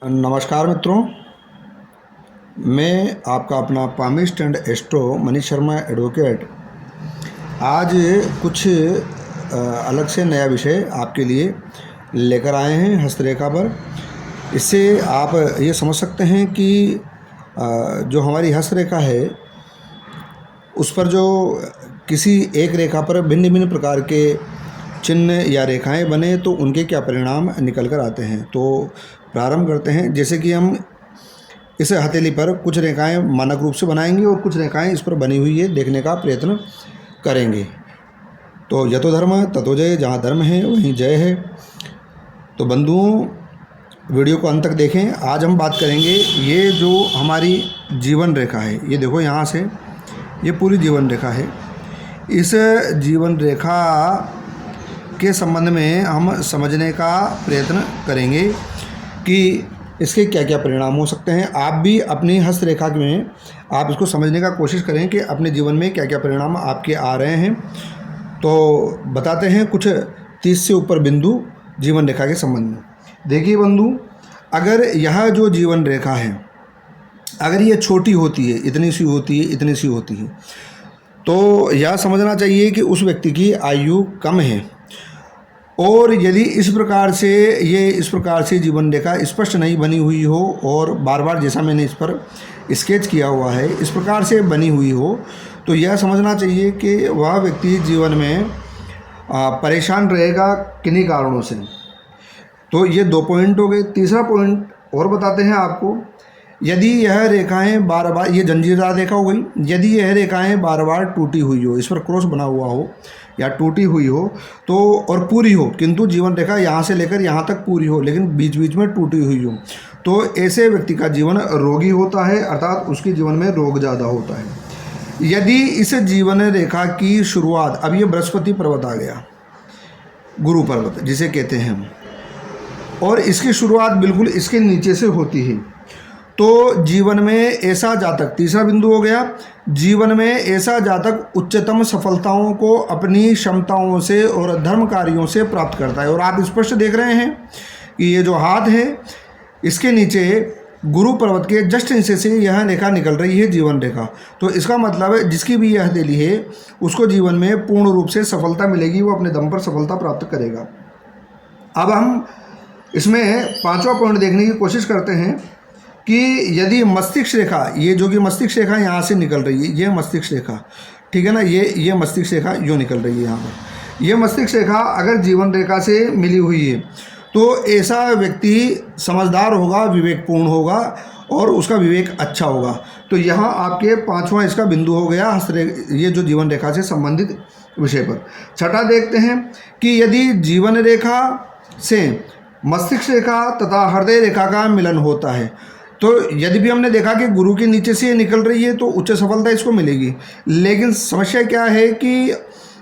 नमस्कार मित्रों, मैं आपका अपना palmist and astro Manish Sharma advocate आज कुछ अलग से नया विषय आपके लिए लेकर आए हैं हस्तरेखा पर। इससे आप ये समझ सकते हैं कि जो हमारी हस्तरेखा है उस पर जो किसी एक रेखा पर भिन्न भिन्न प्रकार के चिन्ह या रेखाएं बने तो उनके क्या परिणाम निकल कर आते हैं। तो प्रारंभ करते हैं। जैसे कि हम इस हथेली पर कुछ रेखाएं मानक रूप से बनाएंगे और कुछ रेखाएं इस पर बनी हुई है देखने का प्रयत्न करेंगे। तो यतो धर्म ततो जय, जहाँ धर्म है वहीं जय है। तो बंधुओं, वीडियो को अंत तक देखें। आज हम बात करेंगे ये जो हमारी जीवन रेखा है, ये देखो यहाँ से ये पूरी जीवन रेखा है। इस जीवन रेखा के संबंध में हम समझने का प्रयत्न करेंगे कि इसके क्या क्या परिणाम हो सकते हैं। आप भी अपनी हस्तरेखा में आप इसको समझने का कोशिश करें कि अपने जीवन में क्या क्या परिणाम आपके आ रहे हैं। तो बताते हैं कुछ 30 से ऊपर बिंदु जीवन रेखा के संबंध में। देखिए बंधु, अगर यह जो जीवन रेखा है अगर ये छोटी होती है, इतनी सी होती है, इतनी सी होती है, तो यह समझना चाहिए कि उस व्यक्ति की आयु कम है। और यदि इस प्रकार से जीवन रेखा स्पष्ट नहीं बनी हुई हो और बार बार जैसा मैंने इस पर स्केच किया हुआ है इस प्रकार से बनी हुई हो, तो यह समझना चाहिए कि वह व्यक्ति जीवन में परेशान रहेगा किन्हीं कारणों से। तो ये 2 पॉइंट हो गए। तीसरा पॉइंट और बताते हैं आपको। यदि यह रेखाएं बार बार, ये जंजीरदार रेखा हो गई, यदि यह रेखाएं बार बार टूटी हुई हो, इस पर क्रॉस बना हुआ हो या टूटी हुई हो तो, और पूरी हो, किंतु जीवन रेखा यहाँ से लेकर यहाँ तक पूरी हो लेकिन बीच बीच में टूटी हुई हो, तो ऐसे व्यक्ति का जीवन रोगी होता है, अर्थात उसके जीवन में रोग ज़्यादा होता है। यदि इस जीवन रेखा की शुरुआत, अब ये बृहस्पति पर्वत आ गया, गुरु पर्वत जिसे कहते हैं हम, और इसकी शुरुआत बिल्कुल इसके नीचे से होती है, तो जीवन में ऐसा जातक, तीसरा बिंदु हो गया, जीवन में ऐसा जातक उच्चतम सफलताओं को अपनी क्षमताओं से और धर्म कार्यों से प्राप्त करता है। और आप स्पष्ट देख रहे हैं कि ये जो हाथ है इसके नीचे गुरु पर्वत के जस्ट नीचे से यह रेखा निकल रही है, जीवन रेखा। तो इसका मतलब है जिसकी भी यह हथेली है उसको जीवन में पूर्ण रूप से सफलता मिलेगी, वो अपने दम पर सफलता प्राप्त करेगा। अब हम इसमें 5वां पॉइंट देखने की कोशिश करते हैं कि यदि मस्तिष्क रेखा, ये जो कि मस्तिष्क रेखा यहाँ से निकल रही है, ये मस्तिष्क रेखा, ठीक है ना, ये मस्तिष्क रेखा यूँ निकल रही है यहाँ पर, ये मस्तिष्क रेखा अगर जीवन रेखा से मिली हुई है तो ऐसा व्यक्ति समझदार होगा, विवेकपूर्ण होगा और उसका विवेक अच्छा होगा। तो यहाँ आपके 5वां इसका बिंदु हो गया ये जो जीवन रेखा से संबंधित विषय पर। छठा देखते हैं कि यदि जीवन रेखा से मस्तिष्क रेखा तथा हृदय रेखा का मिलन होता है, तो यदि भी हमने देखा कि गुरु के नीचे से ये निकल रही है तो उच्च सफलता इसको मिलेगी। लेकिन समस्या क्या है कि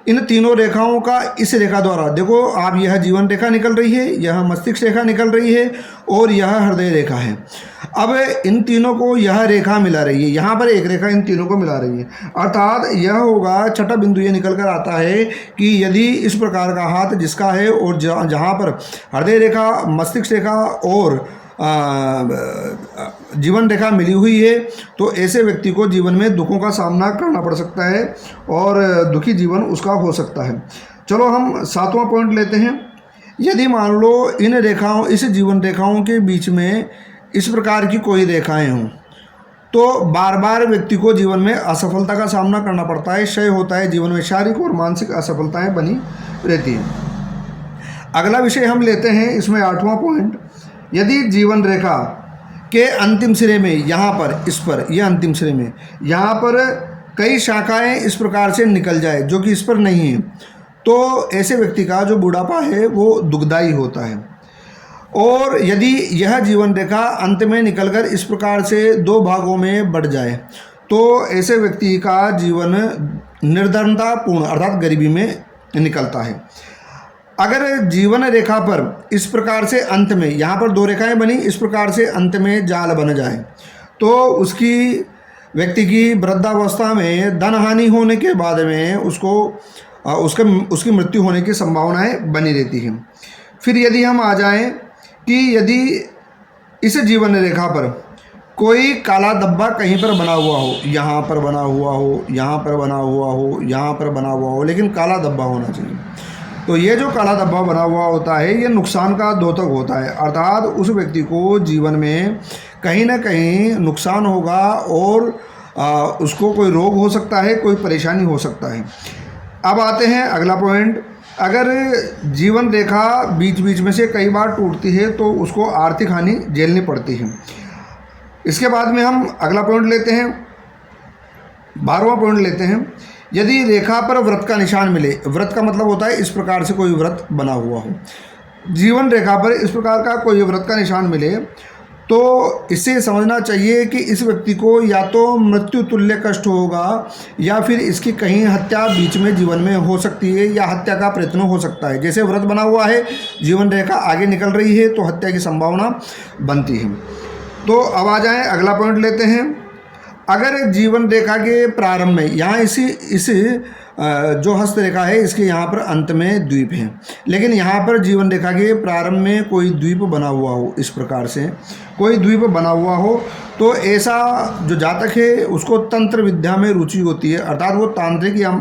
इन तीनों रेखाओं का इस रेखा द्वारा, देखो आप, यह जीवन रेखा निकल रही है, यह मस्तिष्क रेखा निकल रही है और यह हृदय रेखा है। अब इन तीनों को यह रेखा मिला रही है, यहाँ पर एक रेखा इन तीनों को मिला रही है, अर्थात यह होगा, छठा बिंदु ये निकल कर आता है कि यदि इस प्रकार का हाथ जिसका है और जहाँ पर हृदय रेखा, मस्तिष्क रेखा और जीवन रेखा मिली हुई है, तो ऐसे व्यक्ति को जीवन में दुखों का सामना करना पड़ सकता है और दुखी जीवन उसका हो सकता है। चलो हम 7वां पॉइंट लेते हैं। यदि मान लो इन रेखाओं, इस जीवन रेखाओं के बीच में इस प्रकार की कोई रेखाएं हों तो बार बार व्यक्ति को जीवन में असफलता का सामना करना पड़ता है, क्षय होता है, जीवन में शारीरिक और मानसिक असफलताएं बनी रहती हैं। अगला विषय हम लेते हैं इसमें 8वां पॉइंट। यदि जीवन रेखा के अंतिम सिरे में, यहाँ पर, इस पर, यह अंतिम सिरे में यहाँ पर कई शाखाएं इस प्रकार से निकल जाए जो कि इस पर नहीं है, तो ऐसे व्यक्ति का जो बुढ़ापा है वो दुखदायी होता है। और यदि यह जीवन रेखा अंत में निकलकर इस प्रकार से 2 भागों में बढ़ जाए तो ऐसे व्यक्ति का जीवन निर्धनतापूर्ण अर्थात गरीबी में निकलता है। अगर जीवन रेखा पर इस प्रकार से अंत में, यहाँ पर 2 रेखाएं बनी, इस प्रकार से अंत में जाल बन जाए तो उसकी व्यक्ति की वृद्धावस्था में धन हानि होने के बाद में उसकी मृत्यु होने की संभावनाएं बनी रहती हैं। फिर यदि हम आ जाएं कि यदि इस जीवन रेखा पर कोई काला धब्बा कहीं पर बना हुआ हो, यहाँ पर बना हुआ हो, यहाँ पर बना हुआ हो, यहाँ पर बना हुआ हो, लेकिन काला धब्बा होना चाहिए। तो ये जो काला धब्बा बना हुआ होता है ये नुकसान का द्योतक होता है, अर्थात उस व्यक्ति को जीवन में कहीं ना कहीं नुकसान होगा और उसको कोई रोग हो सकता है, कोई परेशानी हो सकता है। अब आते हैं अगला पॉइंट। अगर जीवन रेखा बीच बीच में से कई बार टूटती है तो उसको आर्थिक हानि झेलनी पड़ती है। इसके बाद में हम अगला पॉइंट लेते हैं, 12वां पॉइंट लेते हैं। यदि रेखा पर व्रत का निशान मिले, व्रत का मतलब होता है इस प्रकार से कोई व्रत बना हुआ हो, जीवन रेखा पर इस प्रकार का कोई व्रत का निशान मिले तो इससे समझना चाहिए कि इस व्यक्ति को या तो मृत्यु तुल्य कष्ट होगा या फिर इसकी कहीं हत्या बीच में जीवन में हो सकती है या हत्या का प्रयत्न हो सकता है। जैसे व्रत बना हुआ है, जीवन रेखा आगे निकल रही है तो हत्या की संभावना बनती है। तो अब आ जाएं, अगला पॉइंट लेते हैं। अगर जीवन रेखा के प्रारंभ में यहाँ इस जो हस्त रेखा है इसके यहाँ पर अंत में द्वीप है, लेकिन यहाँ पर जीवन रेखा के प्रारंभ में कोई द्वीप बना हुआ हो, इस प्रकार से कोई द्वीप बना हुआ हो तो ऐसा जो जातक है उसको तंत्र विद्या में रुचि होती है, अर्थात वो तांत्रिक या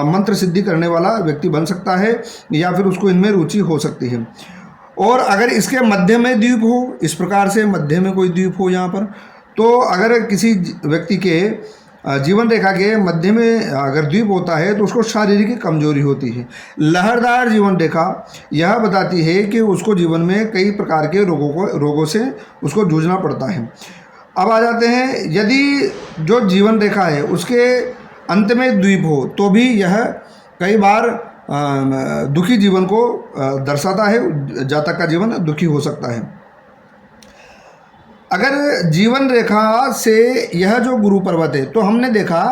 मंत्र सिद्धि करने वाला व्यक्ति बन सकता है या फिर उसको इनमें रुचि हो सकती है। और अगर इसके मध्य में द्वीप हो, इस प्रकार से मध्य में कोई द्वीप हो यहाँ पर, तो अगर किसी व्यक्ति के जीवन रेखा के मध्य में अगर द्वीप होता है तो उसको शारीरिक कमजोरी होती है। लहरदार जीवन रेखा यह बताती है कि उसको जीवन में कई प्रकार के रोगों से उसको जूझना पड़ता है। अब आ जाते हैं, यदि जो जीवन रेखा है उसके अंत में द्वीप हो तो भी यह कई बार दुखी जीवन को दर्शाता है, जातक का जीवन दुखी हो सकता है। अगर जीवन रेखा से यह जो गुरु पर्वत है, तो हमने देखा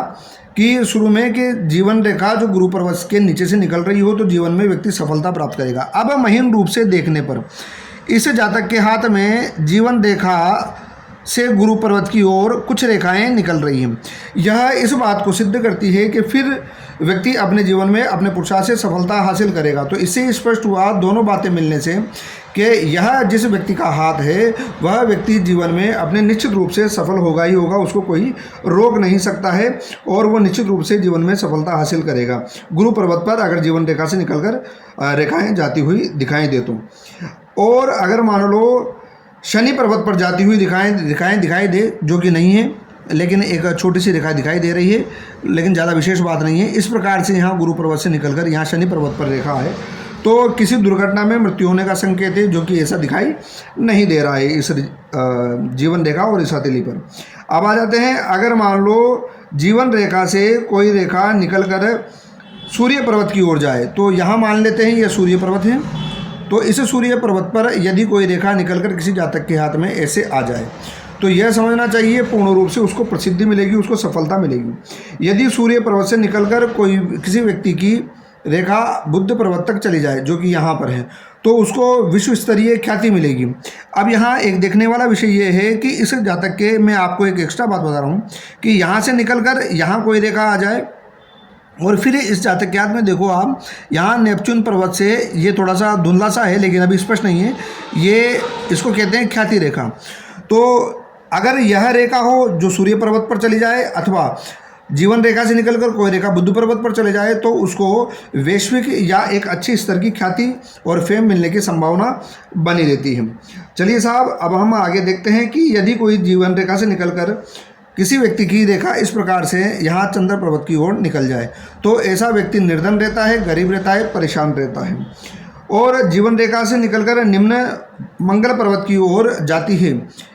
कि शुरू में कि जीवन रेखा जो गुरु पर्वत के नीचे से निकल रही हो तो जीवन में व्यक्ति सफलता प्राप्त करेगा। अब महीन रूप से देखने पर इस जातक के हाथ में जीवन रेखा से गुरु पर्वत की ओर कुछ रेखाएं निकल रही हैं। यह इस बात को सिद्ध करती है कि फिर व्यक्ति अपने जीवन में अपने पुरुषार्थ से सफलता हासिल करेगा। तो इससे स्पष्ट हुआ दोनों बातें मिलने से कि यह जिस व्यक्ति का हाथ है वह व्यक्ति जीवन में अपने निश्चित रूप से सफल होगा ही होगा, उसको कोई रोक नहीं सकता है और वो निश्चित रूप से जीवन में सफलता हासिल करेगा। गुरु पर्वत पर अगर जीवन रेखा से निकलकर रेखाएं जाती हुई दिखाई दे तो, और अगर मान लो शनि पर्वत पर जाती हुई रेखाएं दिखाई दे, जो कि नहीं है लेकिन एक छोटी सी रेखा दिखाई दे रही है, लेकिन ज़्यादा विशेष बात नहीं है। इस प्रकार से यहाँ गुरु पर्वत से निकलकर यहाँ शनि पर्वत पर रेखा है तो किसी दुर्घटना में मृत्यु होने का संकेत है, जो कि ऐसा दिखाई नहीं दे रहा है इस जीवन रेखा और इस हथेली पर। अब आ जाते हैं, अगर मान लो जीवन रेखा से कोई रेखा निकलकर सूर्य पर्वत की ओर जाए, तो यहाँ मान लेते हैं यह सूर्य पर्वत है, तो इस सूर्य पर्वत पर यदि कोई रेखा निकलकर किसी जातक के हाथ में ऐसे आ जाए तो यह समझना चाहिए पूर्ण रूप से उसको प्रसिद्धि मिलेगी, उसको सफलता मिलेगी। यदि सूर्य पर्वत से निकलकर कोई किसी व्यक्ति की रेखा बुद्ध पर्वत तक चली जाए, जो कि यहाँ पर है, तो उसको विश्व स्तरीय ख्याति मिलेगी। अब यहाँ एक देखने वाला विषय ये है कि इस जातक के, मैं आपको एक एक्स्ट्रा बात बता रहा हूँ कि यहाँ से निकलकर यहाँ कोई रेखा आ जाए और फिर इस जातक के हाथ में देखो आप, यहाँ नेपच्यून पर्वत से ये थोड़ा सा धुंधला सा है लेकिन अभी स्पष्ट नहीं है, ये इसको कहते हैं ख्याति रेखा। तो अगर यह रेखा हो जो सूर्य पर्वत पर चली जाए अथवा जीवन रेखा से निकलकर कोई रेखा बुद्ध पर्वत पर चले जाए तो उसको वैश्विक या एक अच्छी स्तर की ख्याति और फेम मिलने की संभावना बनी रहती है। चलिए साहब, अब हम आगे देखते हैं कि यदि कोई जीवन रेखा से निकलकर किसी व्यक्ति की रेखा इस प्रकार से यहाँ चंद्र पर्वत की ओर निकल जाए तो ऐसा व्यक्ति निर्धन रहता है, गरीब रहता है, परेशान रहता है। और जीवन रेखा से निकलकर निम्न मंगल पर्वत की ओर जाती है,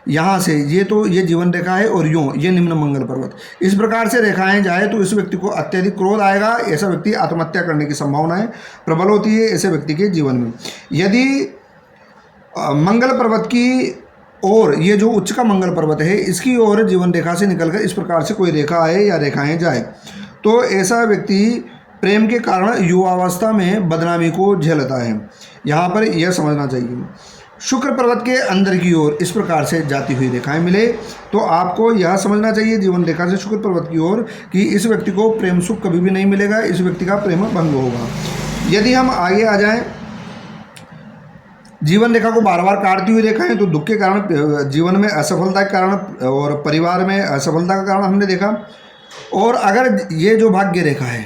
यहाँ से ये जीवन रेखा है और यूँ ये निम्न मंगल पर्वत, इस प्रकार से रेखाएं जाए तो इस व्यक्ति को अत्यधिक क्रोध आएगा। ऐसा व्यक्ति आत्महत्या करने की संभावनाएं प्रबल होती है ऐसे व्यक्ति के जीवन में। यदि मंगल पर्वत की और ये जो उच्च का मंगल पर्वत है इसकी ओर जीवन रेखा से निकलकर इस प्रकार से कोई रेखा आए या रेखाएं जाए तो ऐसा व्यक्ति प्रेम के कारण युवावस्था में बदनामी को झेलता है। यहाँ पर यह समझना चाहिए। शुक्र पर्वत के अंदर की ओर इस प्रकार से जाती हुई रेखाएं मिले तो आपको यह समझना चाहिए जीवन रेखा से शुक्र पर्वत की ओर कि इस व्यक्ति को प्रेम सुख कभी भी नहीं मिलेगा, इस व्यक्ति का प्रेम भंग होगा। यदि हम आगे आ जाएं, जीवन रेखा को बार बार काटती हुई रेखा है तो दुख के कारण, जीवन में असफलता के कारण और परिवार में असफलता का कारण हमने देखा। और अगर ये जो भाग्य रेखा है,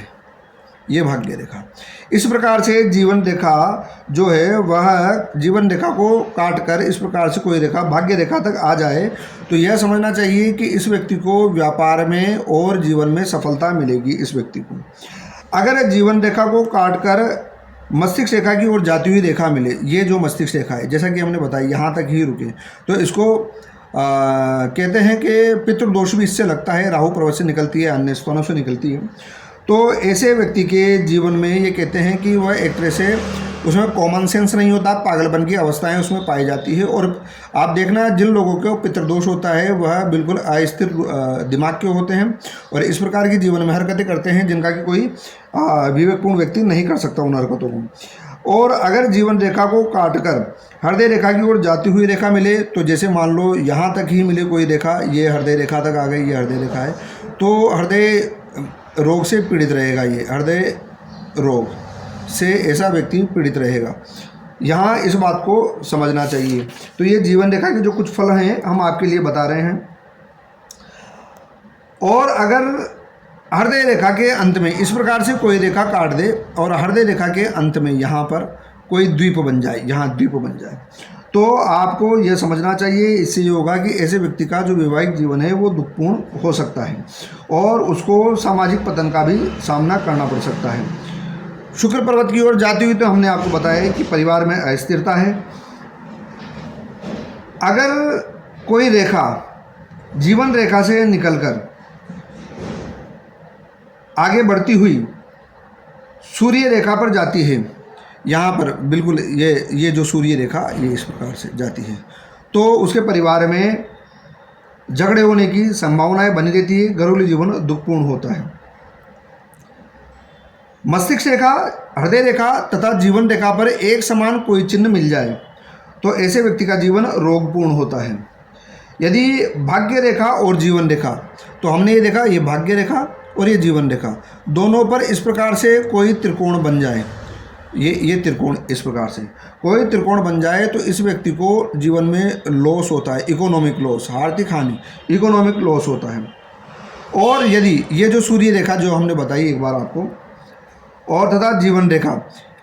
ये भाग्य रेखा, इस प्रकार से जीवन रेखा जो है वह जीवन रेखा को काट कर इस प्रकार से कोई रेखा भाग्य रेखा तक आ जाए तो यह समझना चाहिए कि इस व्यक्ति को व्यापार में और जीवन में सफलता मिलेगी। इस व्यक्ति को अगर जीवन रेखा को काट कर मस्तिष्क रेखा की ओर जाती हुई रेखा मिले, ये जो मस्तिष्क रेखा है जैसा कि हमने बताया यहाँ तक ही रुके, तो इसको कहते हैं कि पितृदोष भी इससे लगता है, राहु पर्वत से निकलती है, अन्य स्थानों से निकलती है। तो ऐसे व्यक्ति के जीवन में ये कहते हैं कि वह एक तरह से उसमें कॉमन सेंस नहीं होता, पागलपन की अवस्थाएं उसमें पाई जाती है। और आप देखना जिन लोगों को पितृदोष होता है वह बिल्कुल अस्थिर दिमाग के होते हैं और इस प्रकार की जीवन में हरकतें करते हैं जिनका कि कोई विवेकपूर्ण व्यक्ति नहीं कर सकता उन हरकतों को। और अगर जीवन रेखा को काटकर हृदय रेखा की ओर जाती हुई रेखा मिले, तो जैसे मान लो यहाँ तक ही मिले कोई रेखा, ये हृदय रेखा तक आ गई, ये हृदय रेखा है, तो हृदय रोग से पीड़ित रहेगा, ये हृदय रोग से ऐसा व्यक्ति पीड़ित रहेगा। यहाँ इस बात को समझना चाहिए। तो ये जीवन रेखा के जो कुछ फल हैं हम आपके लिए बता रहे हैं। और अगर हृदय रेखा के अंत में इस प्रकार से कोई रेखा काट दे और हृदय रेखा के अंत में यहाँ पर कोई द्वीप बन जाए, यहाँ द्वीप बन जाए, तो आपको यह समझना चाहिए, इससे ये होगा कि ऐसे व्यक्ति का जो वैवाहिक जीवन है वो दुखपूर्ण हो सकता है और उसको सामाजिक पतन का भी सामना करना पड़ सकता है। शुक्र पर्वत की ओर जाती हुई तो हमने आपको बताया कि परिवार में अस्थिरता है। अगर कोई रेखा जीवन रेखा से निकलकर आगे बढ़ती हुई सूर्य रेखा पर जाती है, यहाँ पर बिल्कुल ये जो सूर्य रेखा ये इस प्रकार से जाती है, तो उसके परिवार में झगड़े होने की संभावनाएं बनी रहती है, घरेलू जीवन दुखपूर्ण होता है। मस्तिष्क रेखा, हृदय रेखा तथा जीवन रेखा पर एक समान कोई चिन्ह मिल जाए तो ऐसे व्यक्ति का जीवन रोगपूर्ण होता है। यदि भाग्य रेखा और जीवन रेखा, तो हमने ये देखा ये भाग्य रेखा और ये जीवन रेखा दोनों पर इस प्रकार से कोई त्रिकोण बन जाए, ये त्रिकोण इस प्रकार से कोई त्रिकोण बन जाए तो इस व्यक्ति को जीवन में लॉस होता है, इकोनॉमिक लॉस, आर्थिक हानि, इकोनॉमिक लॉस होता है। और यदि ये जो सूर्य रेखा जो हमने बताई एक बार आपको, और तथा जीवन रेखा,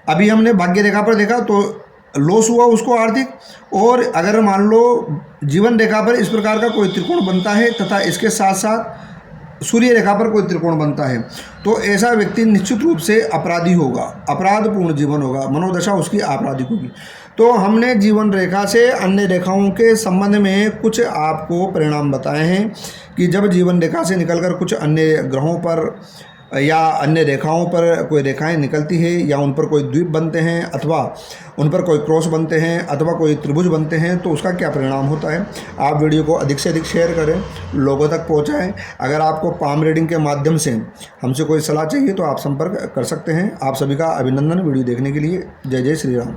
अभी हमने भाग्य रेखा पर देखा तो लॉस हुआ उसको आर्थिक, और अगर मान लो जीवन रेखा पर इस प्रकार का कोई त्रिकोण बनता है तथा इसके साथ साथ सूर्य रेखा पर कोई त्रिकोण बनता है तो ऐसा व्यक्ति निश्चित रूप से अपराधी होगा, अपराधपूर्ण जीवन होगा, मनोदशा उसकी आपराधिक होगी। तो हमने जीवन रेखा से अन्य रेखाओं के संबंध में कुछ आपको परिणाम बताए हैं कि जब जीवन रेखा से निकलकर कुछ अन्य ग्रहों पर या अन्य रेखाओं पर कोई रेखाएं निकलती है या उन पर कोई द्वीप बनते हैं अथवा उन पर कोई क्रॉस बनते हैं अथवा कोई त्रिभुज बनते हैं तो उसका क्या परिणाम होता है। आप वीडियो को अधिक से अधिक शेयर करें, लोगों तक पहुंचाएं। अगर आपको पाम रीडिंग के माध्यम से हमसे कोई सलाह चाहिए तो आप संपर्क कर सकते हैं। आप सभी का अभिनंदन वीडियो देखने के लिए। जय जय श्री राम।